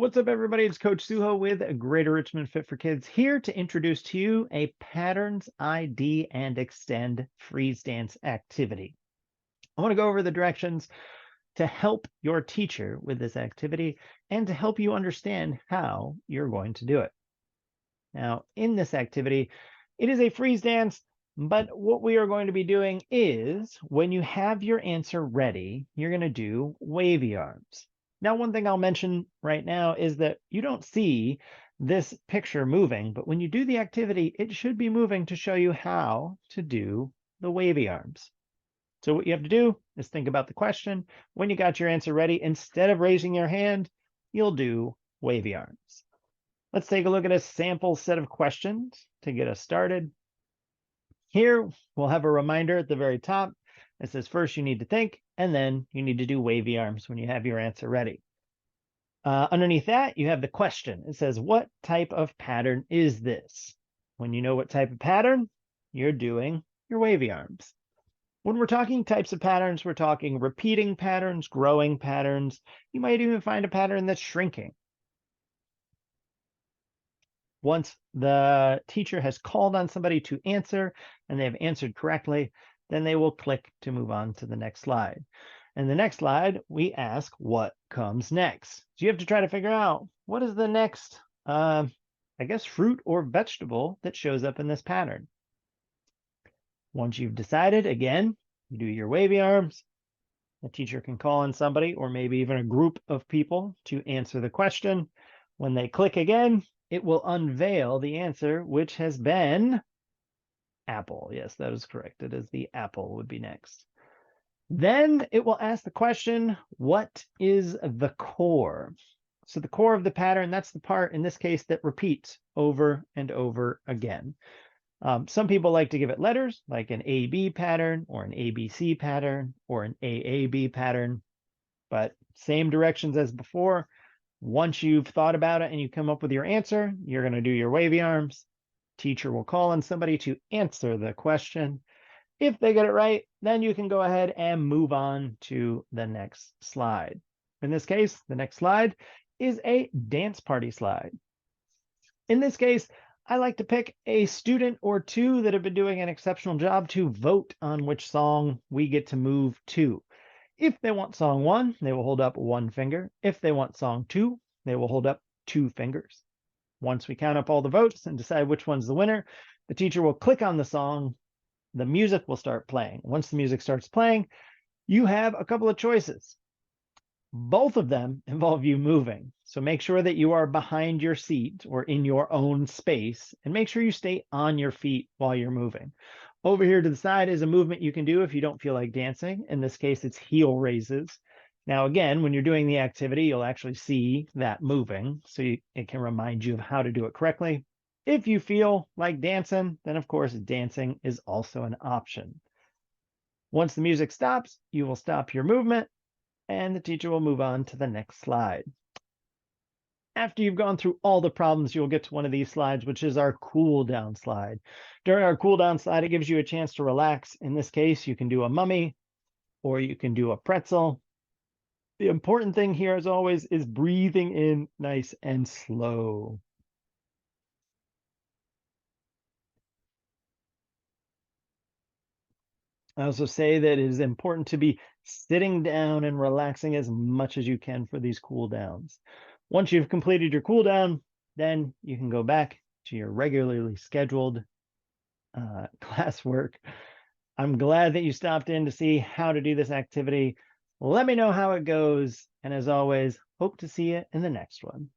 What's up, everybody? It's Coach Suho with Greater Richmond Fit for Kids here to introduce to you a Patterns, ID, and Extend freeze dance activity. I want to go over the directions to help your teacher with this activity and to help you understand how you're going to do it. Now, in this activity, it is a freeze dance, but what we are going to be doing is when you have your answer ready, you're going to do wavy arms. Now, one thing I'll mention right now is that you don't see this picture moving, but when you do the activity, it should be moving to show you how to do the wavy arms. So what you have to do is think about the question. When you got your answer ready, instead of raising your hand, you'll do wavy arms. Let's take a look at a sample set of questions to get us started. Here, we'll have a reminder at the very top. It says first you need to think, and then you need to do wavy arms when you have your answer ready. Underneath that, you have the question. It says, what type of pattern is this? When you know what type of pattern, you're doing your wavy arms. When we're talking types of patterns, we're talking repeating patterns, growing patterns. You might even find a pattern that's shrinking. Once the teacher has called on somebody to answer and they have answered correctly, then they will click to move on to the next slide. And the next slide, we ask what comes next. So you have to try to figure out what is the next, I guess, fruit or vegetable that shows up in this pattern. Once you've decided, again, you do your wavy arms. The teacher can call on somebody or maybe even a group of people to answer the question. When they click again, it will unveil the answer, which has been apple. Yes, that is correct. It is the apple would be next. Then it will ask the question, what is the core? So the core of the pattern, that's the part in this case that repeats over and over again. Some people like to give it letters, like an AB pattern or an ABC pattern or an AAB pattern, but same directions as before. Once you've thought about it and you come up with your answer, you're going to do your wavy arms. Teacher will call on somebody to answer the question. If they get it right, then you can go ahead and move on to the next slide. In this case, the next slide is a dance party slide. In this case, I like to pick a student or two that have been doing an exceptional job to vote on which song we get to move to. If they want song 1, they will hold up 1 finger. If they want song 2, they will hold up 2 fingers. Once we count up all the votes and decide which one's the winner, the teacher will click on the song. The music will start playing. Once the music starts playing, you have a couple of choices. Both of them involve you moving. So make sure that you are behind your seat or in your own space, and make sure you stay on your feet while you're moving. Over here to the side is a movement you can do if you don't feel like dancing. In this case, it's heel raises. Now, again, when you're doing the activity, you'll actually see that moving, so it can remind you of how to do it correctly. If you feel like dancing, then of course, dancing is also an option. Once the music stops, you will stop your movement, and the teacher will move on to the next slide. After you've gone through all the problems, you'll get to one of these slides, which is our cool down slide. During our cool down slide, it gives you a chance to relax. In this case, you can do a mummy or you can do a pretzel. The important thing here, as always, is breathing in nice and slow. I also say that it is important to be sitting down and relaxing as much as you can for these cool downs. Once you've completed your cool down, then you can go back to your regularly scheduled classwork. I'm glad that you stopped in to see how to do this activity. Let me know how it goes. And as always, hope to see you in the next one.